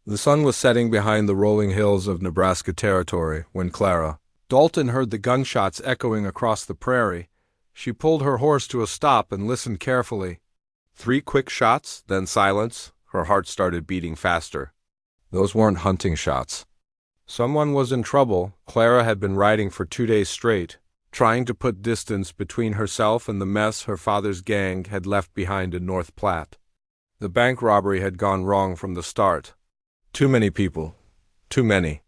The sun was setting behind the rolling hills of Nebraska Territory when Clara Dalton heard the gunshots echoing across the prairie. She pulled her horse to a stop and listened carefully. 3 quick shots, then silence. Her heart started beating faster. Those weren't hunting shots. Someone was in trouble. Clara had been riding for 2 days straight, trying to put distance between herself and the mess her father's gang had left behind in North Platte. The bank robbery had gone wrong from the start. Too many people. Too many.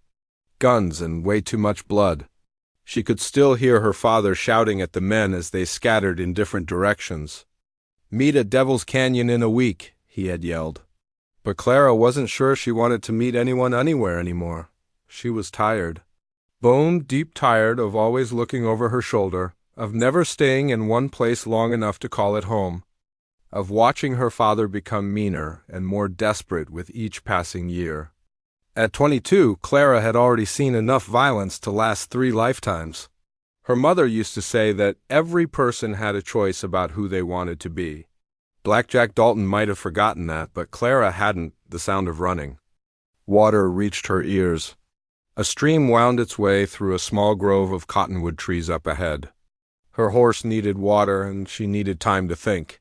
Guns and way too much blood. She could still hear her father shouting at the men as they scattered in different directions. "Meet at Devil's Canyon in a week," he had yelled. But Clara wasn't sure she wanted to meet anyone anywhere anymore. She was tired. Bone deep tired of always looking over her shoulder, of never staying in one place long enough to call it home, of watching her father become meaner and more desperate with each passing year. At 22, Clara had already seen enough violence to last 3 lifetimes. Her mother used to say that every person had a choice about who they wanted to be. Blackjack Dalton might have forgotten that, but Clara hadn't. The sound of running. Water reached her ears. A stream wound its way through a small grove of cottonwood trees up ahead. Her horse needed water, and she needed time to think.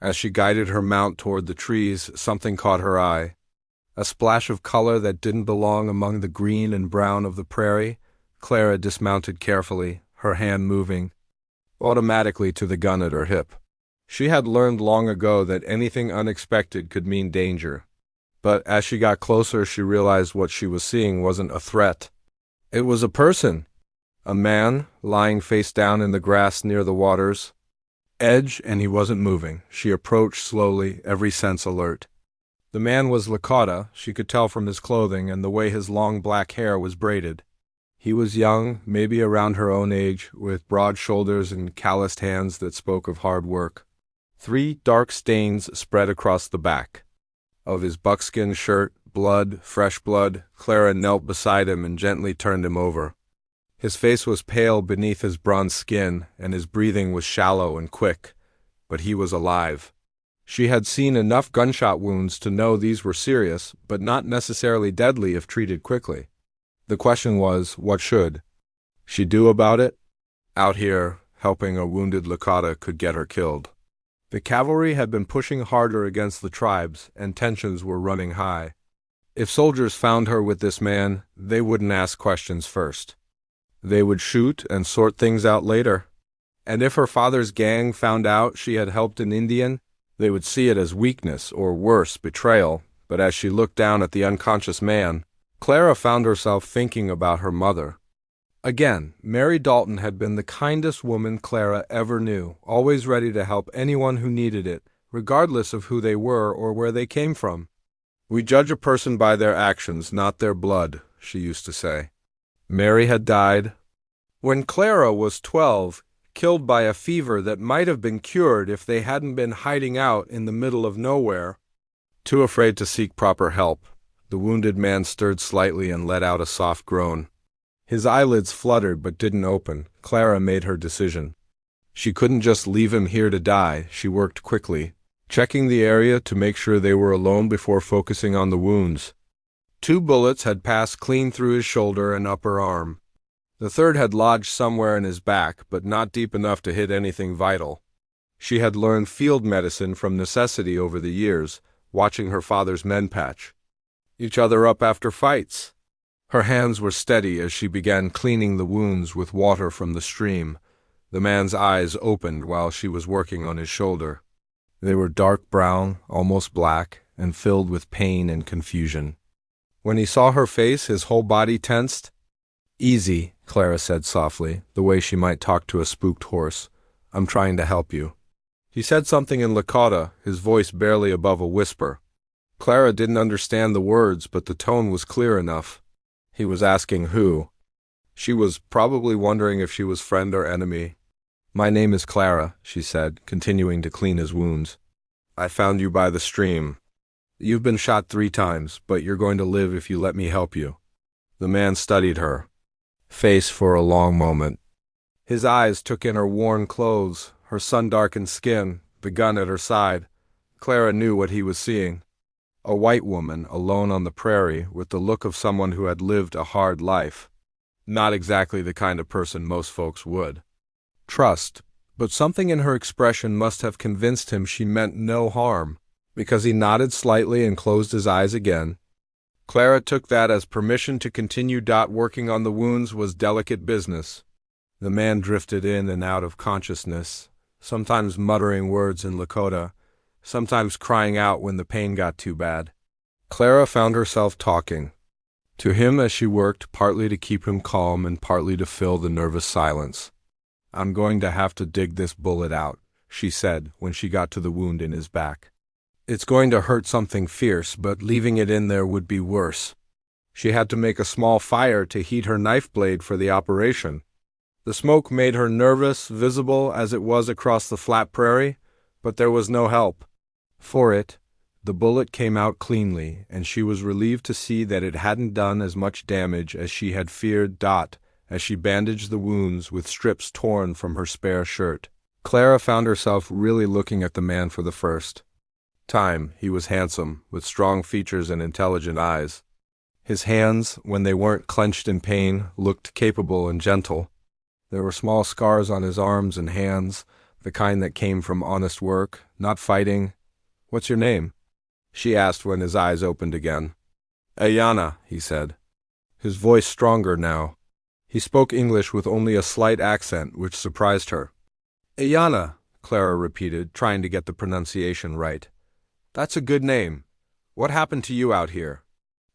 As she guided her mount toward the trees, something caught her eye. A splash of color that didn't belong among the green and brown of the prairie. Clara dismounted carefully, her hand moving automatically to the gun at her hip. She had learned long ago that anything unexpected could mean danger. But as she got closer, she realized what she was seeing wasn't a threat. It was a person. A man, lying face down in the grass near the water's edge, and he wasn't moving. She approached slowly, every sense alert. The man was Lakota, she could tell from his clothing and the way his long black hair was braided. He was young, maybe around her own age, with broad shoulders and calloused hands that spoke of hard work. 3 dark stains spread across the back of his buckskin shirt, blood, fresh blood. Clara knelt beside him and gently turned him over. His face was pale beneath his bronze skin, and his breathing was shallow and quick, but he was alive. She had seen enough gunshot wounds to know these were serious, but not necessarily deadly if treated quickly. The question was, what should she do about it? Out here, helping a wounded Lakota could get her killed. The cavalry had been pushing harder against the tribes, and tensions were running high. If soldiers found her with this man, they wouldn't ask questions first. They would shoot and sort things out later. And if her father's gang found out she had helped an Indian, they would see it as weakness or worse, betrayal. But as she looked down at the unconscious man, Clara found herself thinking about her mother. Again, Mary Dalton had been the kindest woman Clara ever knew, always ready to help anyone who needed it, regardless of who they were or where they came from. "We judge a person by their actions, not their blood," she used to say. Mary had died when Clara was 12, killed by a fever that might have been cured if they hadn't been hiding out in the middle of nowhere, too afraid to seek proper help. The wounded man stirred slightly and let out a soft groan. His eyelids fluttered but didn't open. Clara made her decision. She couldn't just leave him here to die. She worked quickly, checking the area to make sure they were alone before focusing on the wounds. 2 bullets had passed clean through his shoulder and upper arm. The third had lodged somewhere in his back, but not deep enough to hit anything vital. She had learned field medicine from necessity over the years, watching her father's men patch each other up after fights. Her hands were steady as she began cleaning the wounds with water from the stream. The man's eyes opened while she was working on his shoulder. They were dark brown, almost black, and filled with pain and confusion. When he saw her face, his whole body tensed. "Easy," Clara said softly, the way she might talk to a spooked horse. "I'm trying to help you." He said something in Lakota, his voice barely above a whisper. Clara didn't understand the words, but the tone was clear enough. He was asking who. She was probably wondering if she was friend or enemy. "My name is Clara," she said, continuing to clean his wounds. "I found you by the stream. You've been shot 3 times, but you're going to live if you let me help you." The man studied her face for a long moment. His eyes took in her worn clothes, her sun-darkened skin, the gun at her side. Clara knew what he was seeing. A white woman, alone on the prairie, with the look of someone who had lived a hard life. Not exactly the kind of person most folks would trust, but something in her expression must have convinced him she meant no harm, because he nodded slightly and closed his eyes again. Clara took that as permission to continue. Working on the wounds was delicate business. The man drifted in and out of consciousness, sometimes muttering words in Lakota, sometimes crying out when the pain got too bad. Clara found herself talking to him as she worked, partly to keep him calm and partly to fill the nervous silence. "I'm going to have to dig this bullet out," she said when she got to the wound in his back. "It's going to hurt something fierce, but leaving it in there would be worse." She had to make a small fire to heat her knife blade for the operation. The smoke made her nervous, visible as it was across the flat prairie, but there was no help for it. The bullet came out cleanly, and she was relieved to see that it hadn't done as much damage as she had feared. As she bandaged the wounds with strips torn from her spare shirt, Clara found herself really looking at the man for the first time. He was handsome, with strong features and intelligent eyes. His hands, when they weren't clenched in pain, looked capable and gentle. There were small scars on his arms and hands, the kind that came from honest work, not fighting. "What's your name?" she asked when his eyes opened again. "Ayanna," he said, his voice stronger now. He spoke English with only a slight accent, which surprised her. "Ayanna," Clara repeated, trying to get the pronunciation right. "That's a good name. What happened to you out here?"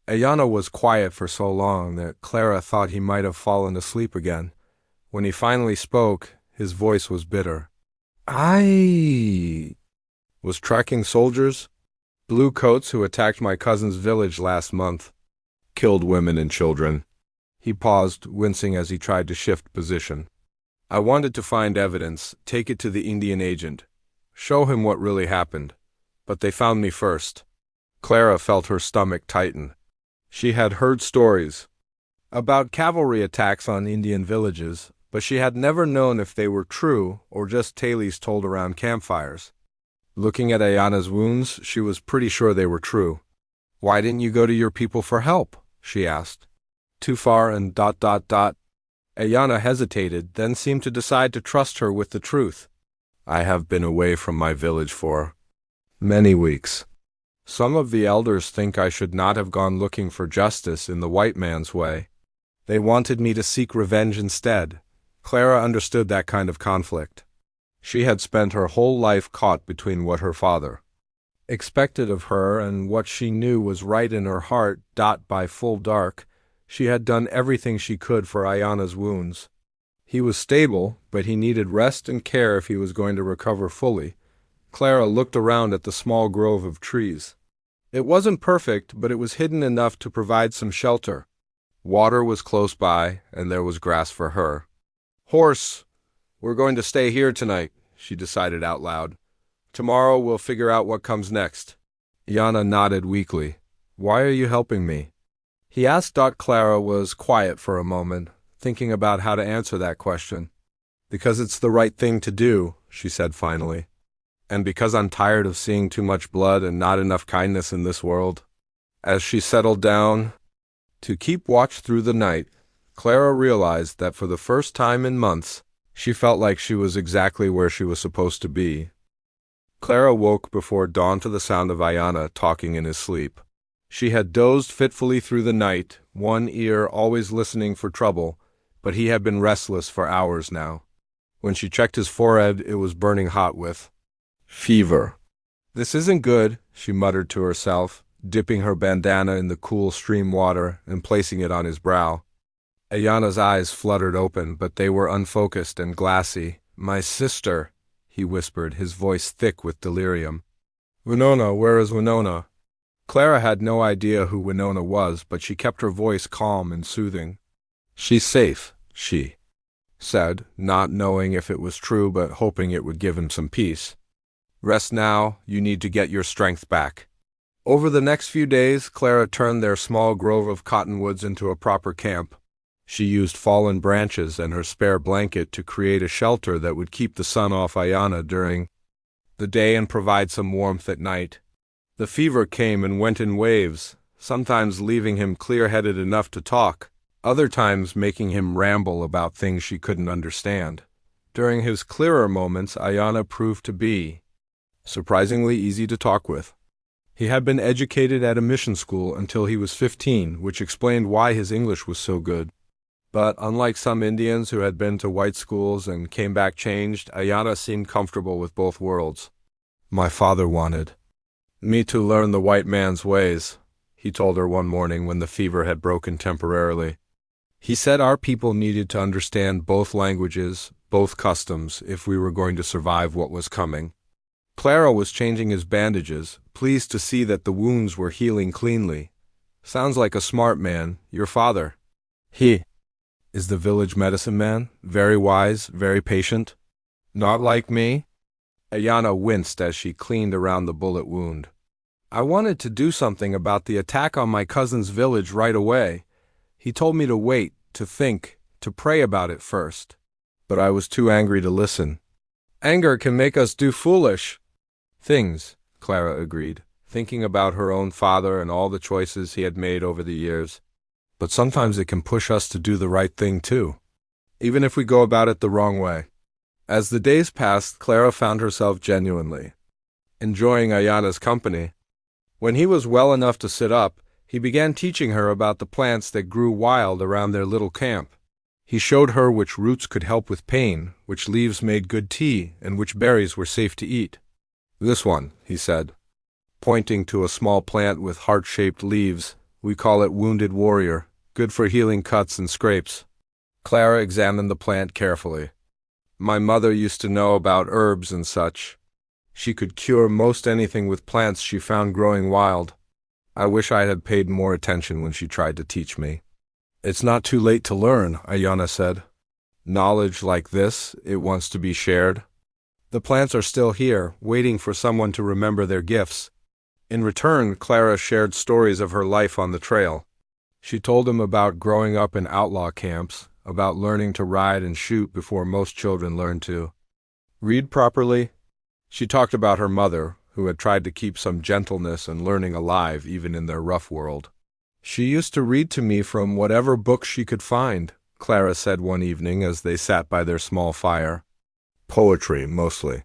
Ayanna was quiet for so long that Clara thought he might have fallen asleep again. When he finally spoke, his voice was bitter. "I was tracking soldiers, blue coats who attacked my cousin's village last month. Killed women and children." He paused, wincing as he tried to shift position. "I wanted to find evidence, take it to the Indian agent, show him what really happened. But they found me first." Clara felt her stomach tighten. She had heard stories about cavalry attacks on Indian villages, but she had never known if they were true or just tales told around campfires. Looking at Ayanna's wounds, she was pretty sure they were true. "Why didn't you go to your people for help?" she asked. "Too far and ... Ayanna hesitated, then seemed to decide to trust her with the truth. "I have been away from my village for many weeks. Some of the elders think I should not have gone looking for justice in the white man's way. They wanted me to seek revenge instead." Clara understood that kind of conflict. She had spent her whole life caught between what her father expected of her and what she knew was right in her heart. By full dark, she had done everything she could for Ayanna's wounds. He was stable, but he needed rest and care if he was going to recover fully. Clara looked around at the small grove of trees. It wasn't perfect, but it was hidden enough to provide some shelter. Water was close by, and there was grass for her. "Horse, we're going to stay here tonight," she decided out loud. "Tomorrow we'll figure out what comes next." Ayanna nodded weakly. "Why are you helping me?" he asked. Clara was quiet for a moment, thinking about how to answer that question. "Because it's the right thing to do," she said finally. "And because I'm tired of seeing too much blood and not enough kindness in this world." As she settled down to keep watch through the night, Clara realized that for the first time in months, she felt like she was exactly where she was supposed to be. Clara woke before dawn to the sound of Ayanna talking in his sleep. She had dozed fitfully through the night, one ear always listening for trouble, but he had been restless for hours now. When she checked his forehead, it was burning hot with fever. "This isn't good," she muttered to herself, dipping her bandana in the cool stream water and placing it on his brow. Ayanna's eyes fluttered open, but they were unfocused and glassy. "My sister," he whispered, his voice thick with delirium. "Winona, where is Winona?" Clara had no idea who Winona was, but she kept her voice calm and soothing. "She's safe," she said, not knowing if it was true but hoping it would give him some peace. "Rest now, you need to get your strength back." Over the next few days, Clara turned their small grove of cottonwoods into a proper camp. She used fallen branches and her spare blanket to create a shelter that would keep the sun off Ayanna during the day and provide some warmth at night. The fever came and went in waves, sometimes leaving him clear-headed enough to talk, other times making him ramble about things she couldn't understand. During his clearer moments, Ayanna proved to be surprisingly easy to talk with. He had been educated at a mission school until he was 15, which explained why his English was so good. But unlike some Indians who had been to white schools and came back changed, Ayanna seemed comfortable with both worlds. "My father wanted me to learn the white man's ways," he told her one morning when the fever had broken temporarily. "He said our people needed to understand both languages, both customs, if we were going to survive what was coming." Clara was changing his bandages, pleased to see that the wounds were healing cleanly. "Sounds like a smart man, your father." "He is the village medicine man, very wise, very patient." "Not like me?" Ayanna winced as she cleaned around the bullet wound. "I wanted to do something about the attack on my cousin's village right away. He told me to wait, to think, to pray about it first. But I was too angry to listen." "Anger can make us do foolish things," Clara agreed, thinking about her own father and all the choices he had made over the years. "But sometimes it can push us to do the right thing too, even if we go about it the wrong way." As the days passed, Clara found herself genuinely enjoying Ayanna's company. When he was well enough to sit up, he began teaching her about the plants that grew wild around their little camp. He showed her which roots could help with pain, which leaves made good tea, and which berries were safe to eat. "This one," he said, pointing to a small plant with heart-shaped leaves. "We call it Wounded Warrior, good for healing cuts and scrapes." Clara examined the plant carefully. "My mother used to know about herbs and such. She could cure most anything with plants she found growing wild. I wish I had paid more attention when she tried to teach me." "It's not too late to learn," Ayanna said. "Knowledge like this, it wants to be shared. The plants are still here, waiting for someone to remember their gifts." In return, Clara shared stories of her life on the trail. She told him about growing up in outlaw camps, about learning to ride and shoot before most children learn to read properly. She talked about her mother, who had tried to keep some gentleness and learning alive even in their rough world. "She used to read to me from whatever books she could find," Clara said one evening as they sat by their small fire. "Poetry, mostly.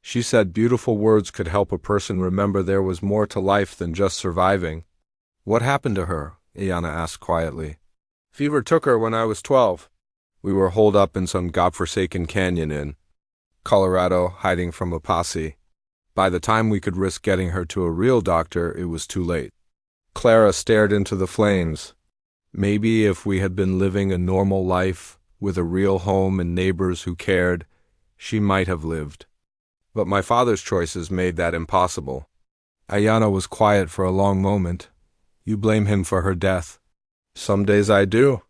She said beautiful words could help a person remember there was more to life than just surviving." "What happened to her?" Ayanna asked quietly. "Fever took her when I was 12. We were holed up in some godforsaken canyon in Colorado, hiding from a posse. By the time we could risk getting her to a real doctor, it was too late." Clara stared into the flames. "Maybe if we had been living a normal life, with a real home and neighbors who cared, she might have lived. But my father's choices made that impossible." Ayanna was quiet for a long moment. "You blame him for her death." "Some days I do.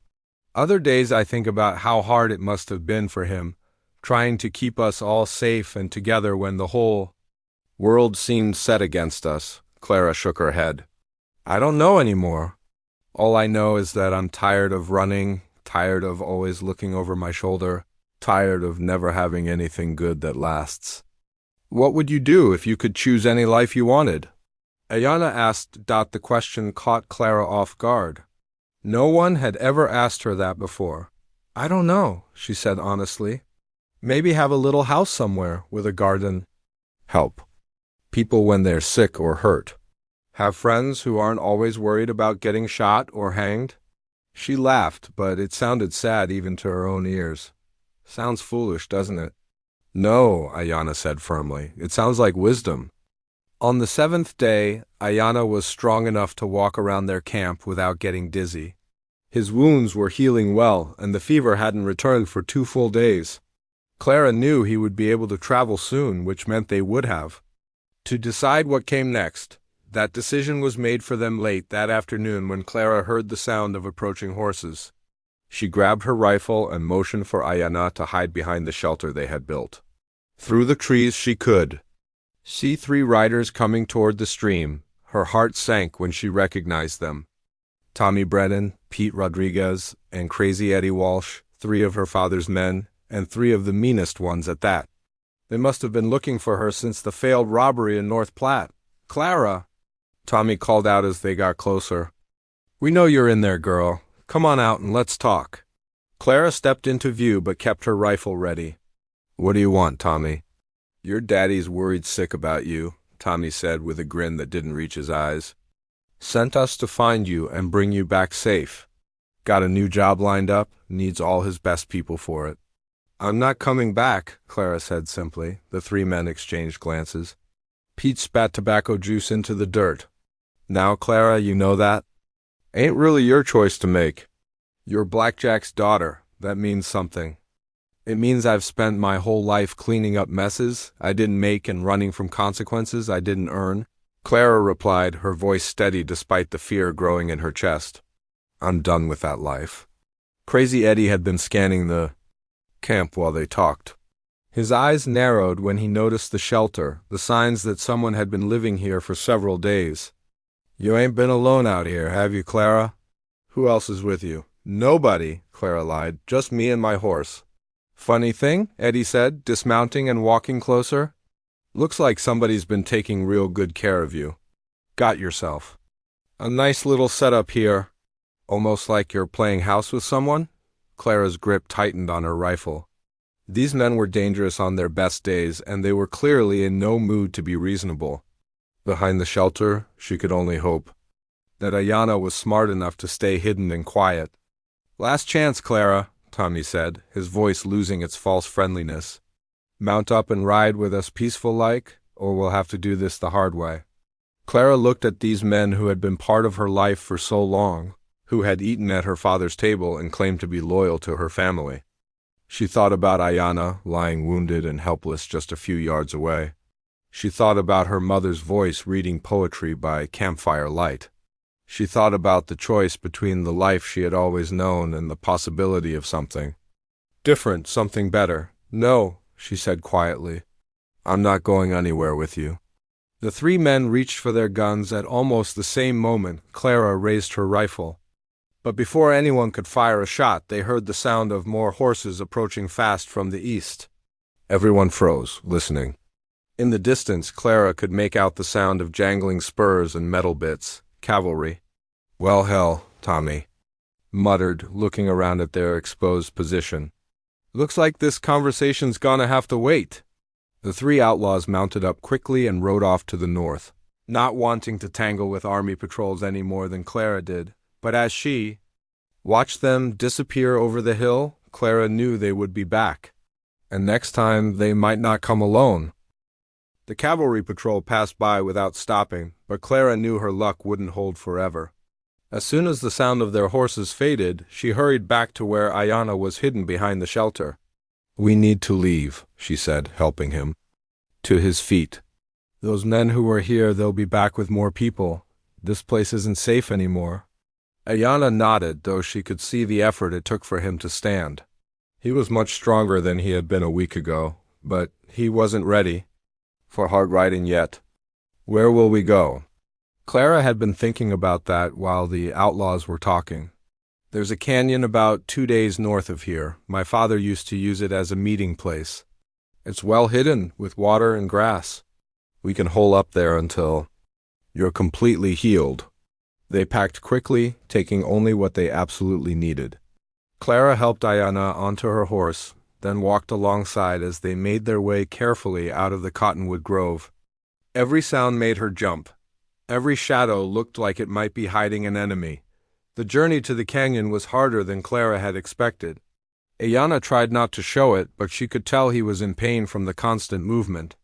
Other days I think about how hard it must have been for him, trying to keep us all safe and together when the whole world seemed set against us." Clara shook her head. "I don't know anymore. All I know is that I'm tired of running, tired of always looking over my shoulder, tired of never having anything good that lasts." "What would you do if you could choose any life you wanted?" Ayanna asked. The question caught Clara off guard. No one had ever asked her that before. "I don't know," she said honestly. "Maybe have a little house somewhere with a garden. Help people when they're sick or hurt. Have friends who aren't always worried about getting shot or hanged." She laughed, but it sounded sad even to her own ears. "Sounds foolish, doesn't it?" "No," Ayanna said firmly. "It sounds like wisdom." On the 7th day, Ayanna was strong enough to walk around their camp without getting dizzy. His wounds were healing well, and the fever hadn't returned for 2 full days. Clara knew he would be able to travel soon, which meant they would have to decide what came next. That decision was made for them late that afternoon when Clara heard the sound of approaching horses. She grabbed her rifle and motioned for Ayanna to hide behind the shelter they had built. Through the trees she could see 3 riders coming toward the stream. Her heart sank when she recognized them. Tommy Brennan, Pete Rodriguez, and Crazy Eddie Walsh, 3 of her father's men, and 3 of the meanest ones at that. They must have been looking for her since the failed robbery in North Platte. "Clara!" Tommy called out as they got closer. "We know you're in there, girl. Come on out and let's talk." Clara stepped into view but kept her rifle ready. "What do you want, Tommy?" "Your daddy's worried sick about you," Tommy said with a grin that didn't reach his eyes. "Sent us to find you and bring you back safe. Got a new job lined up, needs all his best people for it." "I'm not coming back," Clara said simply. The three men exchanged glances. Pete spat tobacco juice into the dirt. "Now, Clara, you know that? Ain't really your choice to make. You're Blackjack's daughter. That means something. It means I've spent my whole life cleaning up messes I didn't make and running from consequences I didn't earn." Clara replied, her voice steady despite the fear growing in her chest. "I'm done with that life." Crazy Eddie had been scanning the camp while they talked. His eyes narrowed when he noticed the shelter, the signs that someone had been living here for several days. "You ain't been alone out here, have you, Clara? Who else is with you?" "Nobody," Clara lied. "Just me and my horse." "Funny thing," Eddie said, dismounting and walking closer. "Looks like somebody's been taking real good care of you. Got yourself a nice little setup here. Almost like you're playing house with someone?" Clara's grip tightened on her rifle. These men were dangerous on their best days, and they were clearly in no mood to be reasonable. Behind the shelter, she could only hope that Ayanna was smart enough to stay hidden and quiet. "Last chance, Clara," Tommy said, his voice losing its false friendliness. "Mount up and ride with us peaceful-like, or we'll have to do this the hard way." Clara looked at these men who had been part of her life for so long, who had eaten at her father's table and claimed to be loyal to her family. She thought about Ayanna, lying wounded and helpless just a few yards away. She thought about her mother's voice reading poetry by campfire light. She thought about the choice between the life she had always known and the possibility of something different, something better. "No," she said quietly. "I'm not going anywhere with you." The three men reached for their guns at almost the same moment. Clara raised her rifle. But before anyone could fire a shot, they heard the sound of more horses approaching fast from the east. Everyone froze, listening. In the distance, Clara could make out the sound of jangling spurs and metal bits. Cavalry. "Well, hell," Tommy muttered, looking around at their exposed position. "Looks like this conversation's gonna have to wait." The three outlaws mounted up quickly and rode off to the north, not wanting to tangle with army patrols any more than Clara did. But as she watched them disappear over the hill, Clara knew they would be back. And next time they might not come alone. The cavalry patrol passed by without stopping, but Clara knew her luck wouldn't hold forever. As soon as the sound of their horses faded, she hurried back to where Ayanna was hidden behind the shelter. "We need to leave," she said, helping him to his feet. "Those men who were here, they'll be back with more people. This place isn't safe anymore." Ayanna nodded, though she could see the effort it took for him to stand. He was much stronger than he had been a week ago, but he wasn't ready for hard riding yet. "Where will we go?" Clara had been thinking about that while the outlaws were talking. "There's a canyon about 2 days north of here. My father used to use it as a meeting place. It's well hidden with water and grass. We can hole up there until you're completely healed." They packed quickly, taking only what they absolutely needed. Clara helped Ayanna onto her horse, then walked alongside as they made their way carefully out of the cottonwood grove. Every sound made her jump. Every shadow looked like it might be hiding an enemy. The journey to the canyon was harder than Clara had expected. Ayanna tried not to show it, but she could tell he was in pain from the constant movement.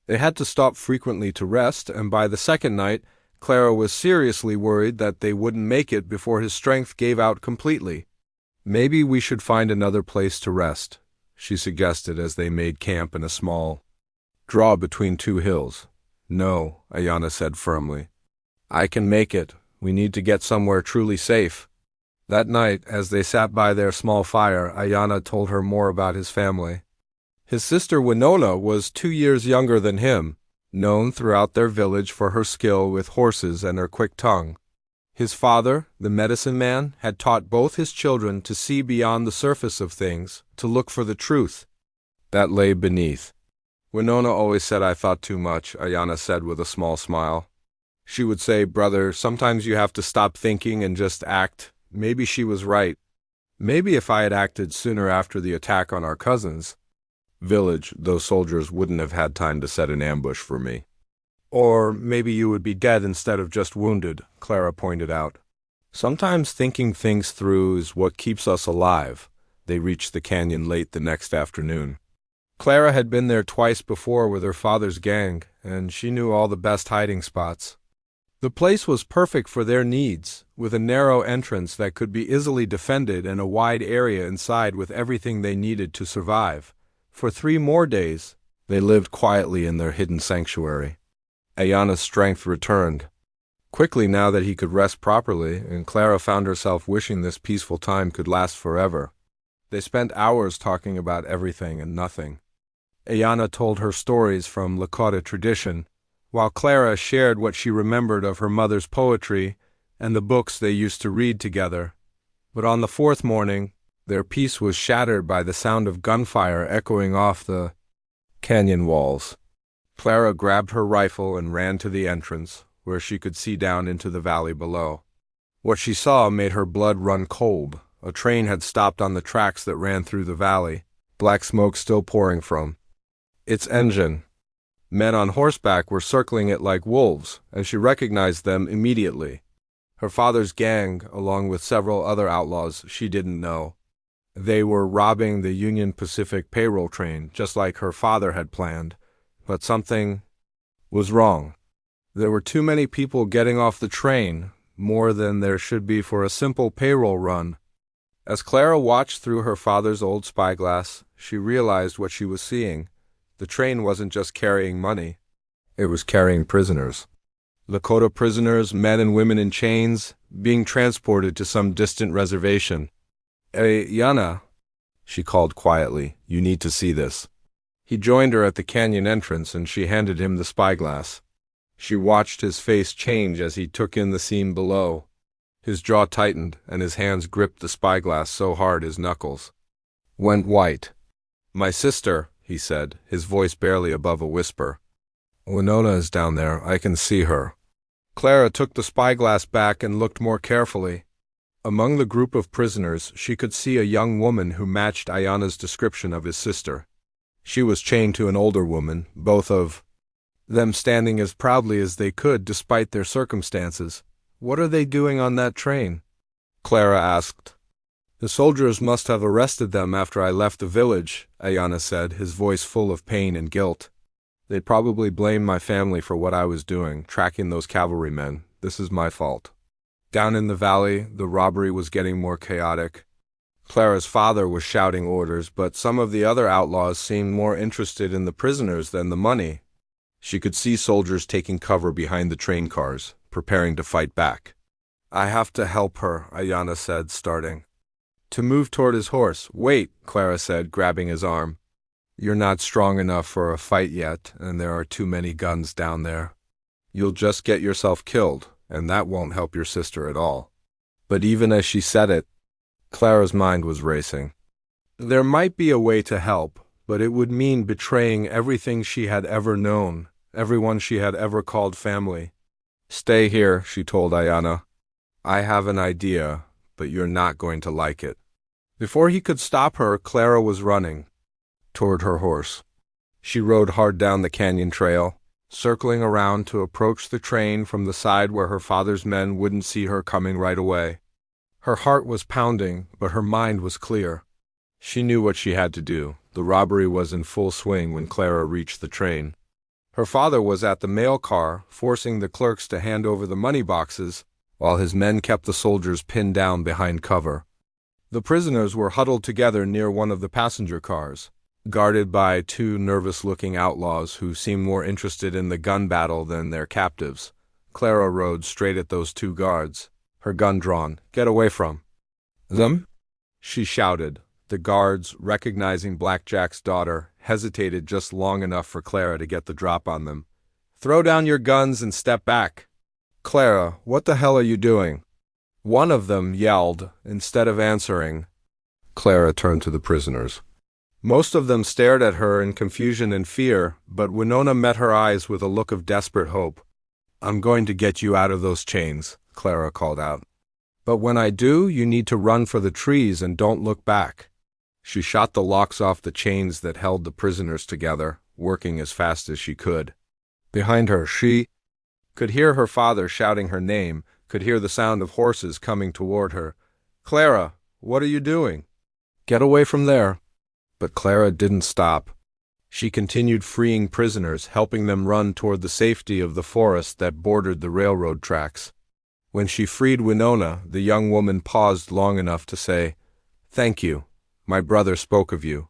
They had to stop frequently to rest, and by the second night, Clara was seriously worried that they wouldn't make it before his strength gave out completely. "Maybe we should find another place to rest," she suggested as they made camp in a small draw between two hills. "No," Ayanna said firmly. "I can make it. We need to get somewhere truly safe." That night, as they sat by their small fire, Ayanna told her more about his family. His sister Winona was 2 years younger than him, known throughout their village for her skill with horses and her quick tongue. His father, the medicine man, had taught both his children to see beyond the surface of things, to look for the truth that lay beneath. "Winona always said I thought too much," Ayanna said with a small smile. She would say, "Brother, sometimes you have to stop thinking and just act." Maybe she was right. Maybe if I had acted sooner after the attack on our cousins' village, those soldiers wouldn't have had time to set an ambush for me. Or maybe you would be dead instead of just wounded, Clara pointed out. Sometimes thinking things through is what keeps us alive. They reached the canyon late the next afternoon. Clara had been there twice before with her father's gang, and she knew all the best hiding spots. The place was perfect for their needs, with a narrow entrance that could be easily defended and a wide area inside with everything they needed to survive. For 3 more days, they lived quietly in their hidden sanctuary. Ayana's strength returned quickly now that he could rest properly, and Clara found herself wishing this peaceful time could last forever. They spent hours talking about everything and nothing. Ayana told her stories from Lakota tradition, while Clara shared what she remembered of her mother's poetry and the books they used to read together. But on the 4th morning, their peace was shattered by the sound of gunfire echoing off the canyon walls. Clara grabbed her rifle and ran to the entrance, where she could see down into the valley below. What she saw made her blood run cold. A train had stopped on the tracks that ran through the valley, black smoke still pouring from its engine. Men on horseback were circling it like wolves, and she recognized them immediately. Her father's gang, along with several other outlaws she didn't know. They were robbing the Union Pacific payroll train, just like her father had planned. But something was wrong. There were too many people getting off the train, more than there should be for a simple payroll run. As Clara watched through her father's old spyglass, she realized what she was seeing. The train wasn't just carrying money. It was carrying prisoners. Lakota prisoners, men and women in chains, being transported to some distant reservation. "Yana," she called quietly, "you need to see this." He joined her at the canyon entrance, and she handed him the spyglass. She watched his face change as he took in the scene below. His jaw tightened, and his hands gripped the spyglass so hard his knuckles went white. "My sister," he said, his voice barely above a whisper. "Winona is down there. I can see her." Clara took the spyglass back and looked more carefully. Among the group of prisoners, she could see a young woman who matched Ayana's description of his sister. She was chained to an older woman, both of them standing as proudly as they could despite their circumstances. "What are they doing on that train?" Clara asked. "The soldiers must have arrested them after I left the village," Ayana said, his voice full of pain and guilt. "They'd probably blame my family for what I was doing, tracking those cavalrymen. This is my fault." Down in the valley, the robbery was getting more chaotic. Clara's father was shouting orders, but some of the other outlaws seemed more interested in the prisoners than the money. She could see soldiers taking cover behind the train cars, preparing to fight back. "I have to help her," Ayana said, starting to move toward his horse. "Wait," Clara said, grabbing his arm. "You're not strong enough for a fight yet, and there are too many guns down there. You'll just get yourself killed, and that won't help your sister at all." But even as she said it, Clara's mind was racing. There might be a way to help, but it would mean betraying everything she had ever known, everyone she had ever called family. "Stay here," she told Ayana. "I have an idea, but you're not going to like it." Before he could stop her, Clara was running toward her horse. She rode hard down the canyon trail, circling around to approach the train from the side where her father's men wouldn't see her coming right away. Her heart was pounding, but her mind was clear. She knew what she had to do. The robbery was in full swing when Clara reached the train. Her father was at the mail car, forcing the clerks to hand over the money boxes, while his men kept the soldiers pinned down behind cover. The prisoners were huddled together near one of the passenger cars, guarded by 2 nervous-looking outlaws who seemed more interested in the gun battle than their captives. Clara rode straight at those 2 guards, her gun drawn. "Get away from them," she shouted. The guards, recognizing Black Jack's daughter, hesitated just long enough for Clara to get the drop on them. "Throw down your guns and step back." "Clara, what the hell are you doing?" one of them yelled. Instead of answering, Clara turned to the prisoners. Most of them stared at her in confusion and fear, but Winona met her eyes with a look of desperate hope. I'm going to get you out of those chains, Clara called out. But when I do, you need to run for the trees and don't look back. She shot the locks off the chains that held the prisoners together, working as fast as she could. Behind her, she could hear her father shouting her name, could hear the sound of horses coming toward her. Clara, what are you doing? Get away from there. But Clara didn't stop. She continued freeing prisoners, helping them run toward the safety of the forest that bordered the railroad tracks. When she freed Winona, the young woman paused long enough to say, "Thank you. My brother spoke of you."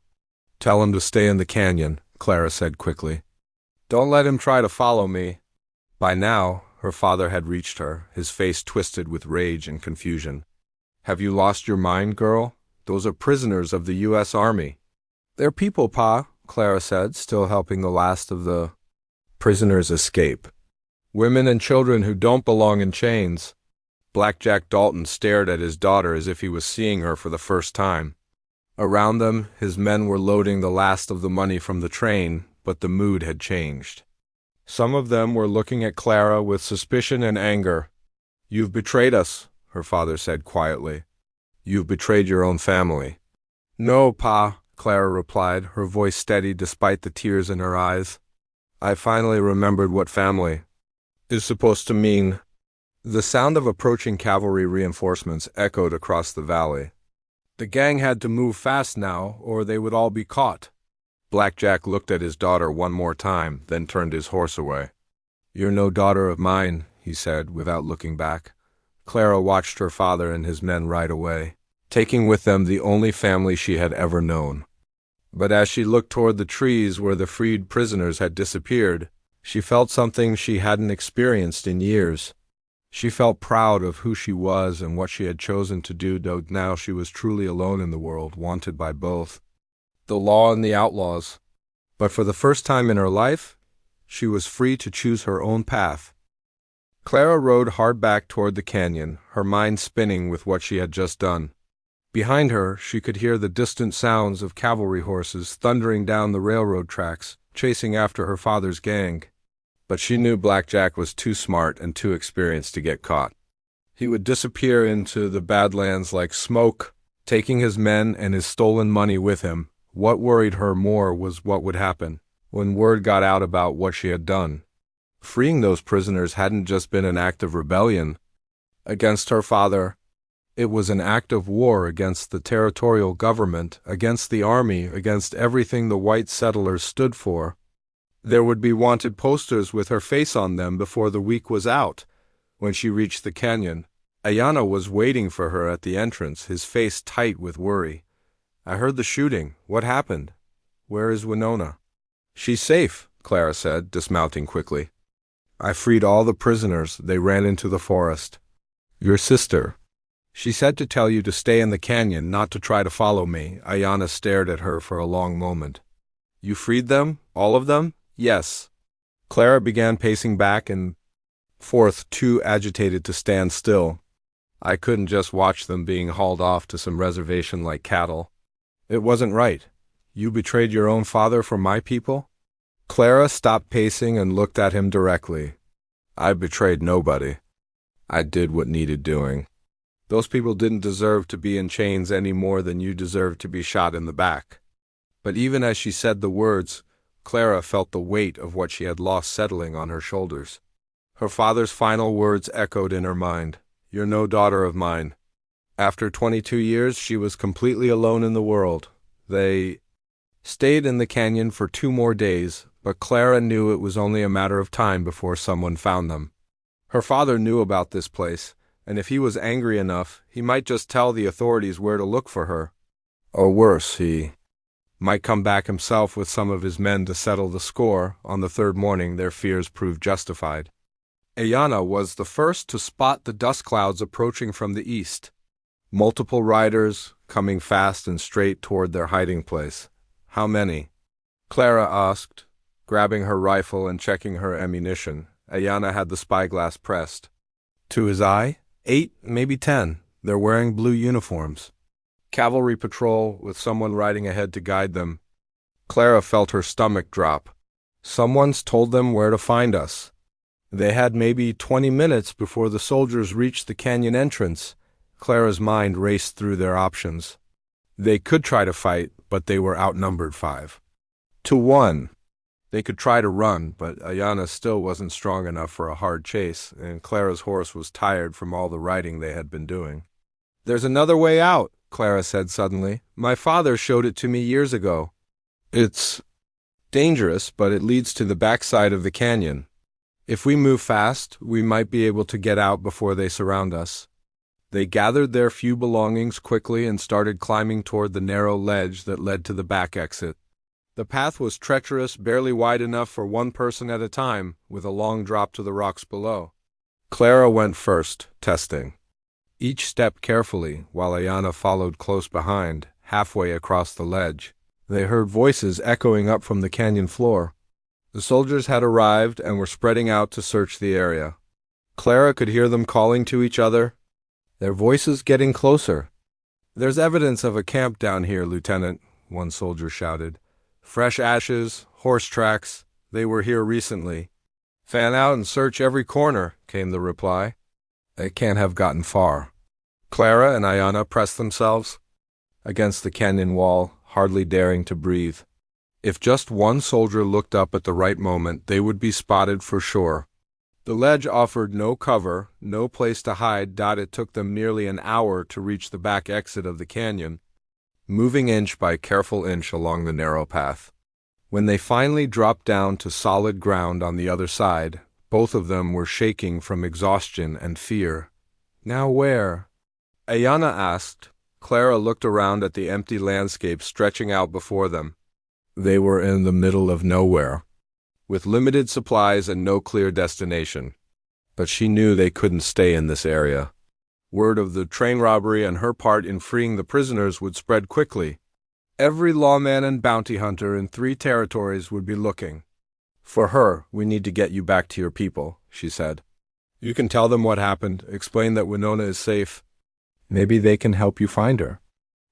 "Tell him to stay in the canyon," Clara said quickly. "Don't let him try to follow me." By now, her father had reached her, his face twisted with rage and confusion. "Have you lost your mind, girl? Those are prisoners of the U.S. Army." "They're people, Pa," Clara said, still helping the last of the prisoners escape. "Women and children who don't belong in chains." Blackjack Dalton stared at his daughter as if he was seeing her for the first time. Around them, his men were loading the last of the money from the train, but the mood had changed. Some of them were looking at Clara with suspicion and anger. "You've betrayed us," her father said quietly. "You've betrayed your own family." "No, Pa," Clara replied, her voice steady despite the tears in her eyes. "I finally remembered what family is supposed to mean." The sound of approaching cavalry reinforcements echoed across the valley. The gang had to move fast now, or they would all be caught. Blackjack looked at his daughter one more time, then turned his horse away. "You're no daughter of mine," he said, without looking back. Clara watched her father and his men ride away, taking with them the only family she had ever known. But as she looked toward the trees where the freed prisoners had disappeared, she felt something she hadn't experienced in years. She felt proud of who she was and what she had chosen to do, though now she was truly alone in the world, wanted by both the law and the outlaws. But for the first time in her life, she was free to choose her own path. Clara rode hard back toward the canyon, her mind spinning with what she had just done. Behind her, she could hear the distant sounds of cavalry horses thundering down the railroad tracks, chasing after her father's gang. But she knew Blackjack was too smart and too experienced to get caught. He would disappear into the Badlands like smoke, taking his men and his stolen money with him. What worried her more was what would happen when word got out about what she had done. Freeing those prisoners hadn't just been an act of rebellion against her father. It was an act of war against the territorial government, against the army, against everything the white settlers stood for. There would be wanted posters with her face on them before the week was out. When she reached the canyon, Ayanna was waiting for her at the entrance, his face tight with worry. "I heard the shooting. What happened? Where is Winona?" "She's safe," Clara said, dismounting quickly. "I freed all the prisoners. They ran into the forest." "Your sister? She said to tell you to stay in the canyon, not to try to follow me." Ayanna stared at her for a long moment. "You freed them? All of them?" "Yes." Clara began pacing back and forth, too agitated to stand still. "I couldn't just watch them being hauled off to some reservation like cattle. It wasn't right. You betrayed your own father for my people?" Clara stopped pacing and looked at him directly. "I betrayed nobody. I did what needed doing. Those people didn't deserve to be in chains any more than you deserve to be shot in the back." But even as she said the words, Clara felt the weight of what she had lost settling on her shoulders. Her father's final words echoed in her mind. "You're no daughter of mine." After 22 years, she was completely alone in the world. They stayed in the canyon for 2 more days, but Clara knew it was only a matter of time before someone found them. Her father knew about this place, and if he was angry enough, he might just tell the authorities where to look for her. Or worse, he might come back himself with some of his men to settle the score. On the 3rd morning, their fears proved justified. Ayanna was the first to spot the dust clouds approaching from the east. Multiple riders, coming fast and straight toward their hiding place. "How many?" Clara asked, grabbing her rifle and checking her ammunition. Ayanna had the spyglass pressed to his eye. 8, maybe 10. They're wearing blue uniforms. Cavalry patrol, with someone riding ahead to guide them. Clara felt her stomach drop. "Someone's told them where to find us." They had maybe 20 minutes before the soldiers reached the canyon entrance. Clara's mind raced through their options. They could try to fight, but they were outnumbered 5-1. They could try to run, but Ayanna still wasn't strong enough for a hard chase, and Clara's horse was tired from all the riding they had been doing. "There's another way out," Clara said suddenly. "My father showed it to me years ago. It's dangerous, but it leads to the backside of the canyon. If we move fast, we might be able to get out before they surround us." They gathered their few belongings quickly and started climbing toward the narrow ledge that led to the back exit. The path was treacherous, barely wide enough for one person at a time, with a long drop to the rocks below. Clara went first, testing each step carefully, while Ayanna followed close behind, halfway across the ledge. They heard voices echoing up from the canyon floor. The soldiers had arrived and were spreading out to search the area. Clara could hear them calling to each other, their voices getting closer. "There's evidence of a camp down here, Lieutenant," one soldier shouted. "Fresh ashes, horse tracks. They were here recently." "Fan out and search every corner," came the reply. They can't have gotten far. Clara and Ayanna pressed themselves against the canyon wall, hardly daring to breathe. If just one soldier looked up at the right moment, they would be spotted for sure. The ledge offered no cover, no place to hide. It took them nearly an hour to reach the back exit of the canyon, moving inch by careful inch along the narrow path. When they finally dropped down to solid ground on the other side, both of them were shaking from exhaustion and fear. "Now where?" Ayanna asked. Clara looked around at the empty landscape stretching out before them. They were in the middle of nowhere, with limited supplies and no clear destination. But she knew they couldn't stay in this area. Word of the train robbery and her part in freeing the prisoners would spread quickly. Every lawman and bounty hunter in 3 territories would be looking. "For her, we need to get you back to your people," she said. "You can tell them what happened, explain that Winona is safe. Maybe they can help you find her."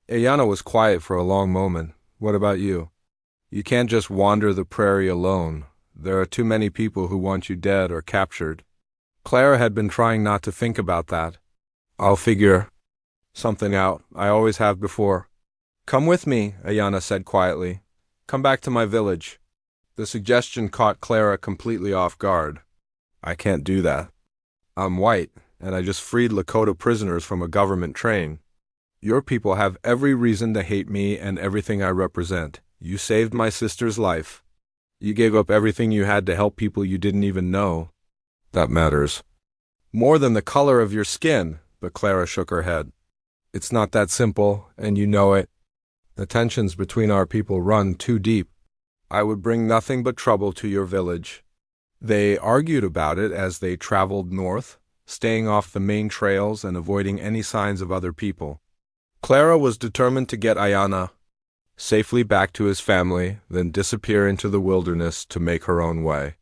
Ayanna was quiet for a long moment. "What about you? You can't just wander the prairie alone. There are too many people who want you dead or captured." Clara had been trying not to think about that. "I'll figure something out. I always have before." "Come with me," Ayanna said quietly. "Come back to my village." The suggestion caught Clara completely off guard. "I can't do that. I'm white, and I just freed Lakota prisoners from a government train. Your people have every reason to hate me and everything I represent. You saved my sister's life. You gave up everything you had to help people you didn't even know. That matters more than the color of your skin," but Clara shook her head. "It's not that simple, and you know it. The tensions between our people run too deep. I would bring nothing but trouble to your village." They argued about it as they traveled north, staying off the main trails and avoiding any signs of other people. Clara was determined to get Ayanna safely back to his family, then disappear into the wilderness to make her own way.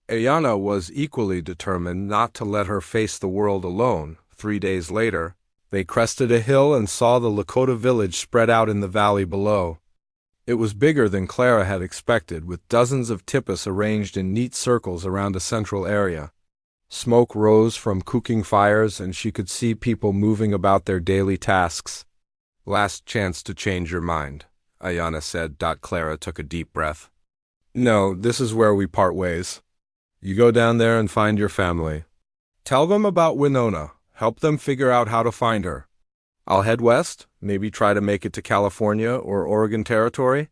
Ayanna was equally determined not to let her face the world alone. 3 days later, they crested a hill and saw the Lakota village spread out in the valley below. It was bigger than Clara had expected, with dozens of tipas arranged in neat circles around a central area. Smoke rose from cooking fires, and she could see people moving about their daily tasks. "Last chance to change your mind," Ayanna said. Clara took a deep breath. "No, this is where we part ways. You go down there and find your family. Tell them about Winona. Help them figure out how to find her. I'll head west, maybe try to make it to California or Oregon Territory."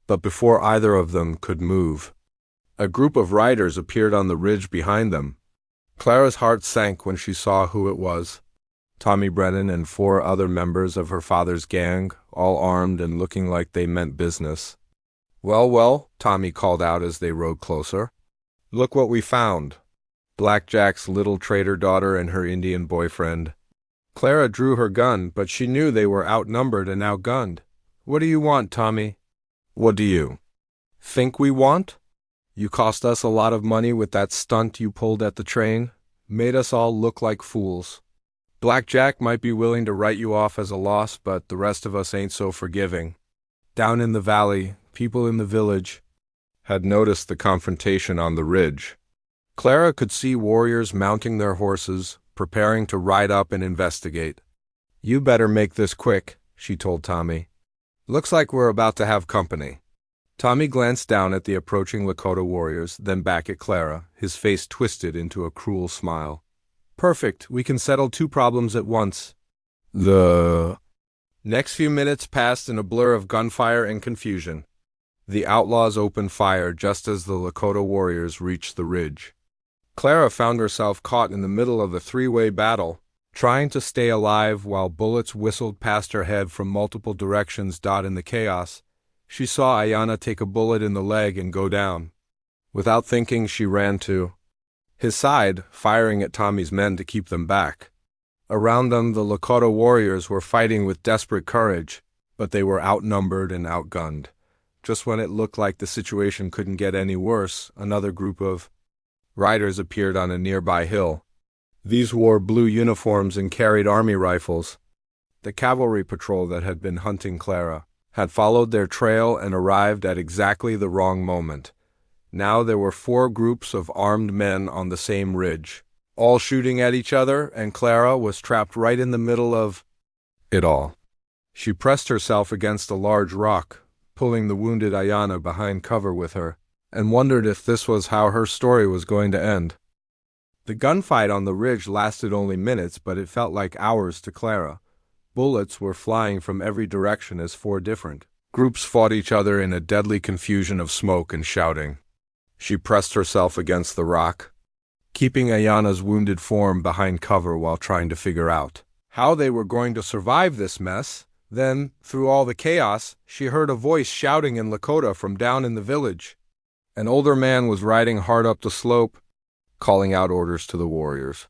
But before either of them could move, a group of riders appeared on the ridge behind them. Clara's heart sank when she saw who it was. Tommy Brennan and 4 other members of her father's gang, all armed and looking like they meant business. "Well, well," Tommy called out as they rode closer. "Look what we found. Black Jack's little trader daughter and her Indian boyfriend." Clara drew her gun, but she knew they were outnumbered and outgunned. "What do you want, Tommy?" "What do you think we want? You cost us a lot of money with that stunt you pulled at the train. Made us all look like fools. Black Jack might be willing to write you off as a loss, but the rest of us ain't so forgiving." Down in the valley, people in the village had noticed the confrontation on the ridge. Clara could see warriors mounting their horses, preparing to ride up and investigate. "You better make this quick," she told Tommy. "Looks like we're about to have company." Tommy glanced down at the approaching Lakota warriors, then back at Clara, his face twisted into a cruel smile. "Perfect, we can settle two problems at once." The next few minutes passed in a blur of gunfire and confusion. The outlaws opened fire just as the Lakota warriors reached the ridge. Clara found herself caught in the middle of a three-way battle, trying to stay alive while bullets whistled past her head from multiple directions. In the chaos, she saw Ayanna take a bullet in the leg and go down. Without thinking, she ran to his side, firing at Tommy's men to keep them back. Around them, the Lakota warriors were fighting with desperate courage, but they were outnumbered and outgunned. Just when it looked like the situation couldn't get any worse, another group of riders appeared on a nearby hill. These wore blue uniforms and carried army rifles. The cavalry patrol that had been hunting Clara had followed their trail and arrived at exactly the wrong moment. Now there were 4 groups of armed men on the same ridge, all shooting at each other, and Clara was trapped right in the middle of it all. She pressed herself against a large rock, pulling the wounded Ayanna behind cover with her, and wondered if this was how her story was going to end. The gunfight on the ridge lasted only minutes, but it felt like hours to Clara. Bullets were flying from every direction as 4 different groups fought each other in a deadly confusion of smoke and shouting. She pressed herself against the rock, keeping Ayanna's wounded form behind cover while trying to figure out how they were going to survive this mess. Then, through all the chaos, she heard a voice shouting in Lakota from down in the village. An older man was riding hard up the slope, calling out orders to the warriors.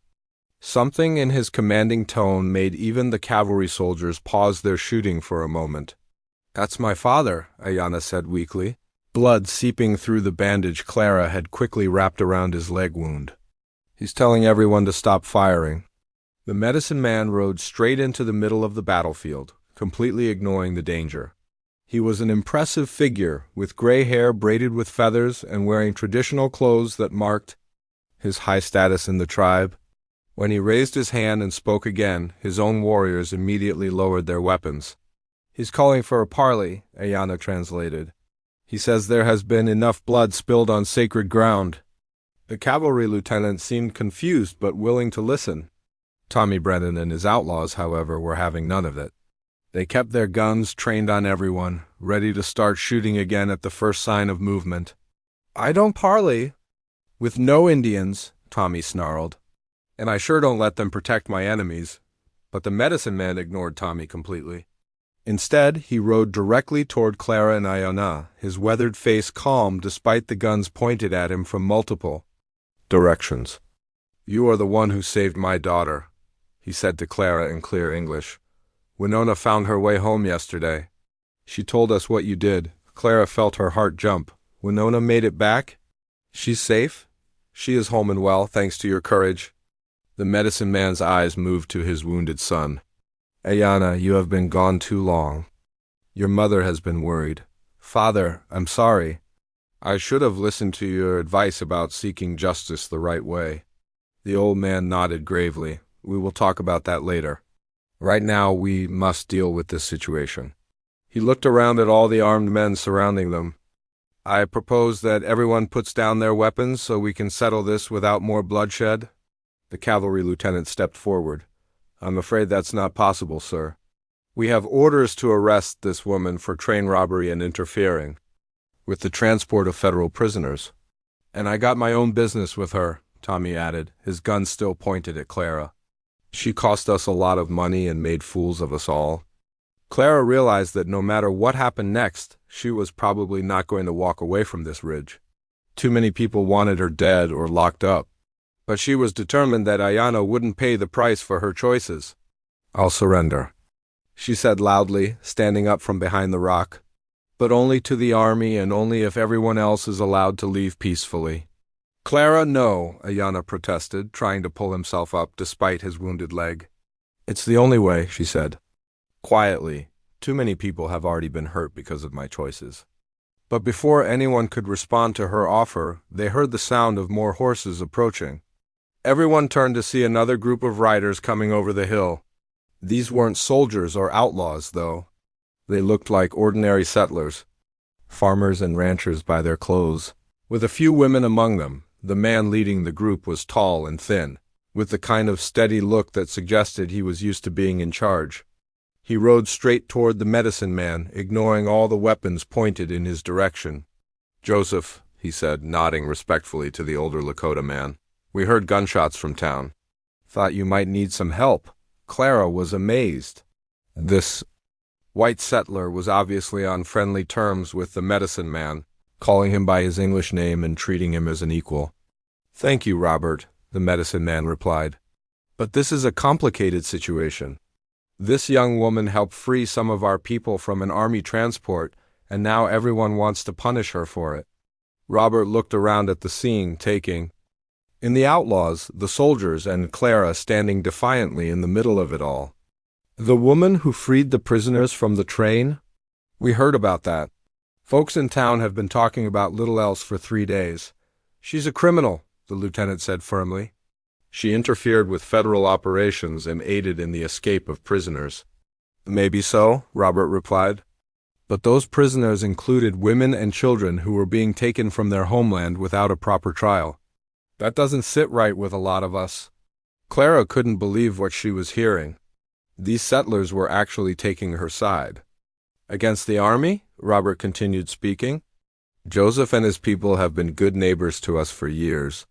Something in his commanding tone made even the cavalry soldiers pause their shooting for a moment. "That's my father," Ayanna said weakly, blood seeping through the bandage Clara had quickly wrapped around his leg wound. "He's telling everyone to stop firing." The medicine man rode straight into the middle of the battlefield, completely ignoring the danger. He was an impressive figure, with gray hair braided with feathers and wearing traditional clothes that marked his high status in the tribe. When he raised his hand and spoke again, his own warriors immediately lowered their weapons. "He's calling for a parley," Ayanna translated. "He says there has been enough blood spilled on sacred ground." The cavalry lieutenant seemed confused but willing to listen. Tommy Brennan and his outlaws, however, were having none of it. They kept their guns trained on everyone, ready to start shooting again at the first sign of movement. "I don't parley with no Indians," Tommy snarled. "And I sure don't let them protect my enemies." But the medicine man ignored Tommy completely. Instead, he rode directly toward Clara and Ayanna, his weathered face calm despite the guns pointed at him from multiple directions. "You are the one who saved my daughter," he said to Clara in clear English. "Winona found her way home yesterday. She told us what you did." Clara felt her heart jump. "Winona made it back? She's safe?" "She is home and well, thanks to your courage." The medicine man's eyes moved to his wounded son. "Ayanna, you have been gone too long. Your mother has been worried." "Father, I'm sorry. I should have listened to your advice about seeking justice the right way." The old man nodded gravely. "We will talk about that later. Right now, we must deal with this situation." He looked around at all the armed men surrounding them. "I propose that everyone puts down their weapons so we can settle this without more bloodshed." The cavalry lieutenant stepped forward. "I'm afraid that's not possible, sir. We have orders to arrest this woman for train robbery and interfering with the transport of federal prisoners. And I got my own business with her," Tommy added, his gun still pointed at Clara. "She cost us a lot of money and made fools of us all." Clara realized that no matter what happened next, she was probably not going to walk away from this ridge. Too many people wanted her dead or locked up. But she was determined that Ayanna wouldn't pay the price for her choices. "I'll surrender," she said loudly, standing up from behind the rock. "But only to the army and only if everyone else is allowed to leave peacefully." "Clara, no," Ayanna protested, trying to pull himself up despite his wounded leg. "It's the only way," she said quietly. "Too many people have already been hurt because of my choices." But before anyone could respond to her offer, they heard the sound of more horses approaching. Everyone turned to see another group of riders coming over the hill. These weren't soldiers or outlaws, though. They looked like ordinary settlers, farmers and ranchers by their clothes, with a few women among them. The man leading the group was tall and thin, with the kind of steady look that suggested he was used to being in charge. He rode straight toward the medicine man, ignoring all the weapons pointed in his direction. "Joseph," he said, nodding respectfully to the older Lakota man, "we heard gunshots from town. Thought you might need some help." Clara was amazed. This white settler was obviously on friendly terms with the medicine man, calling him by his English name and treating him as an equal. "Thank you, Robert," the medicine man replied. "But this is a complicated situation. This young woman helped free some of our people from an army transport, and now everyone wants to punish her for it." Robert looked around at the scene, taking in the outlaws, the soldiers, and Clara standing defiantly in the middle of it all. "The woman who freed the prisoners from the train? We heard about that. Folks in town have been talking about little else for 3 days. She's a criminal," the lieutenant said firmly. "She interfered with federal operations and aided in the escape of prisoners." "Maybe so," Robert replied. "But those prisoners included women and children who were being taken from their homeland without a proper trial. That doesn't sit right with a lot of us." Clara couldn't believe what she was hearing. These settlers were actually taking her side. "Against the army?" Robert continued speaking. "Joseph and his people have been good neighbors to us for years.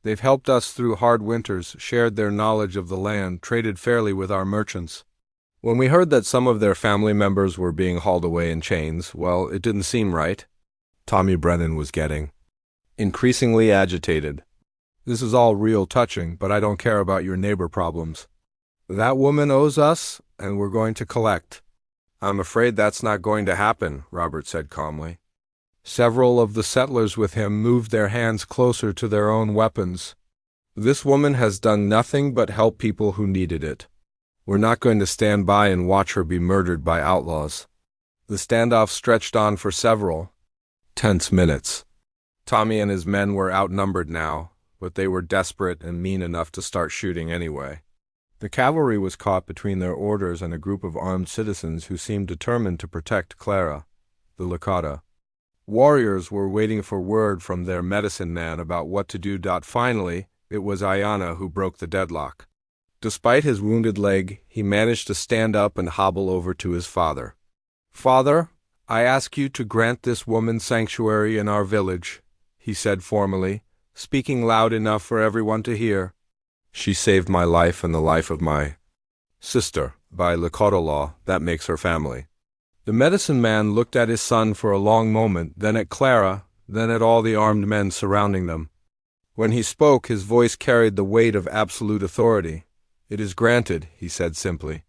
They've helped us through hard winters, shared their knowledge of the land, traded fairly with our merchants. When we heard that some of their family members were being hauled away in chains, well, it didn't seem right." Tommy Brennan was getting increasingly agitated. "This is all real touching, but I don't care about your neighbor problems. That woman owes us, and we're going to collect." "I'm afraid that's not going to happen," Robert said calmly. Several of the settlers with him moved their hands closer to their own weapons. "This woman has done nothing but help people who needed it. We're not going to stand by and watch her be murdered by outlaws." The standoff stretched on for several tense minutes. Tommy and his men were outnumbered now, but they were desperate and mean enough to start shooting anyway. The cavalry was caught between their orders and a group of armed citizens who seemed determined to protect Clara, the Lakota. Warriors were waiting for word from their medicine man about what to do. Finally, it was Ayana who broke the deadlock. Despite his wounded leg, he managed to stand up and hobble over to his father. "Father, I ask you to grant this woman sanctuary in our village," he said formally, speaking loud enough for everyone to hear. "She saved my life and the life of my sister. By Lakota law, that makes her family." The medicine man looked at his son for a long moment, then at Clara, then at all the armed men surrounding them. When he spoke, his voice carried the weight of absolute authority. "It is granted," he said simply.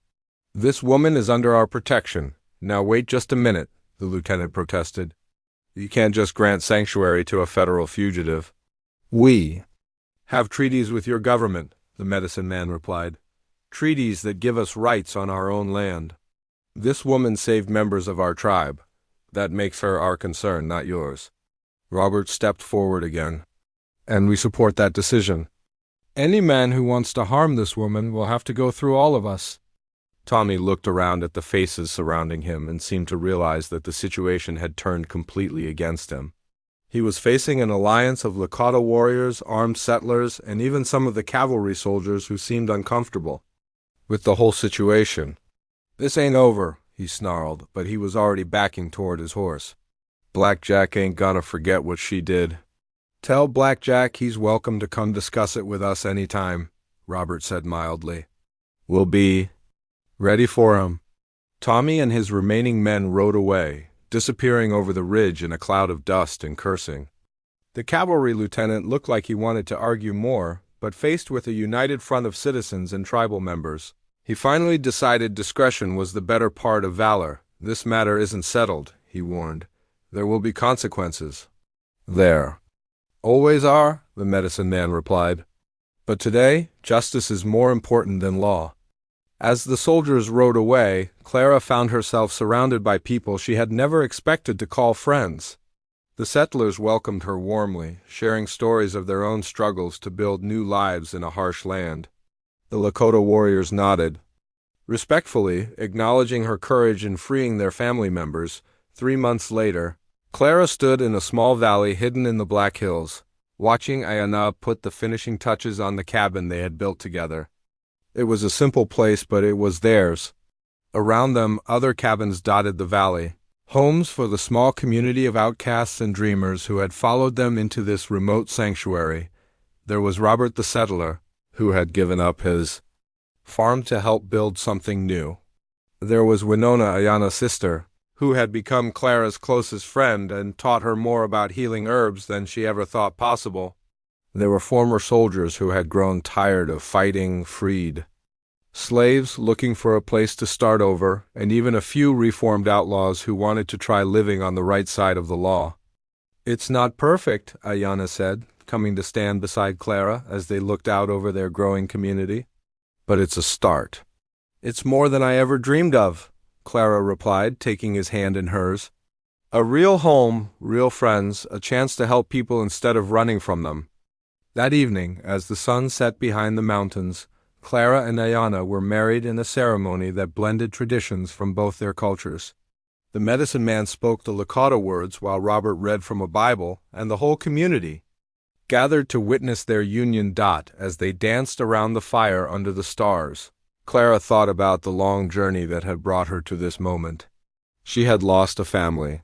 "This woman is under our protection. Now wait just a minute," the lieutenant protested. "You can't just grant sanctuary to a federal fugitive." "We have treaties with your government," the medicine man replied. "Treaties that give us rights on our own land. This woman saved members of our tribe. That makes her our concern, not yours." Robert stepped forward again. "And we support that decision. Any man who wants to harm this woman will have to go through all of us." Tommy looked around at the faces surrounding him and seemed to realize that the situation had turned completely against him. He was facing an alliance of Lakota warriors, armed settlers, and even some of the cavalry soldiers who seemed uncomfortable with the whole situation. "This ain't over," he snarled, but he was already backing toward his horse. "Black Jack ain't gonna forget what she did." "Tell Black Jack he's welcome to come discuss it with us any time," Robert said mildly. "We'll be ready for him." Tommy and his remaining men rode away, disappearing over the ridge in a cloud of dust and cursing. The cavalry lieutenant looked like he wanted to argue more, but faced with a united front of citizens and tribal members, he finally decided discretion was the better part of valor. "This matter isn't settled," he warned. "There will be consequences." "There always are," the medicine man replied. "But today, justice is more important than law." As the soldiers rode away, Clara found herself surrounded by people she had never expected to call friends. The settlers welcomed her warmly, sharing stories of their own struggles to build new lives in a harsh land. The Lakota warriors nodded, respectfully, acknowledging her courage in freeing their family members. 3 months later, Clara stood in a small valley hidden in the Black Hills, watching Ayana put the finishing touches on the cabin they had built together. It was a simple place, but it was theirs. Around them, other cabins dotted the valley, homes for the small community of outcasts and dreamers who had followed them into this remote sanctuary. There was Robert the settler, who had given up his farm to help build something new. There was Winona, Ayana's sister, who had become Clara's closest friend and taught her more about healing herbs than she ever thought possible. There were former soldiers who had grown tired of fighting, freed. Slaves looking for a place to start over, and even a few reformed outlaws who wanted to try living on the right side of the law. "It's not perfect," Ayana said, coming to stand beside Clara as they looked out over their growing community. "But it's a start." "It's more than I ever dreamed of," Clara replied, taking his hand in hers. "A real home, real friends, a chance to help people instead of running from them." That evening, as the sun set behind the mountains, Clara and Ayana were married in a ceremony that blended traditions from both their cultures. The medicine man spoke the Lakota words while Robert read from a Bible, and the whole community gathered to witness their union. As they danced around the fire under the stars, Clara thought about the long journey that had brought her to this moment. She had lost a family,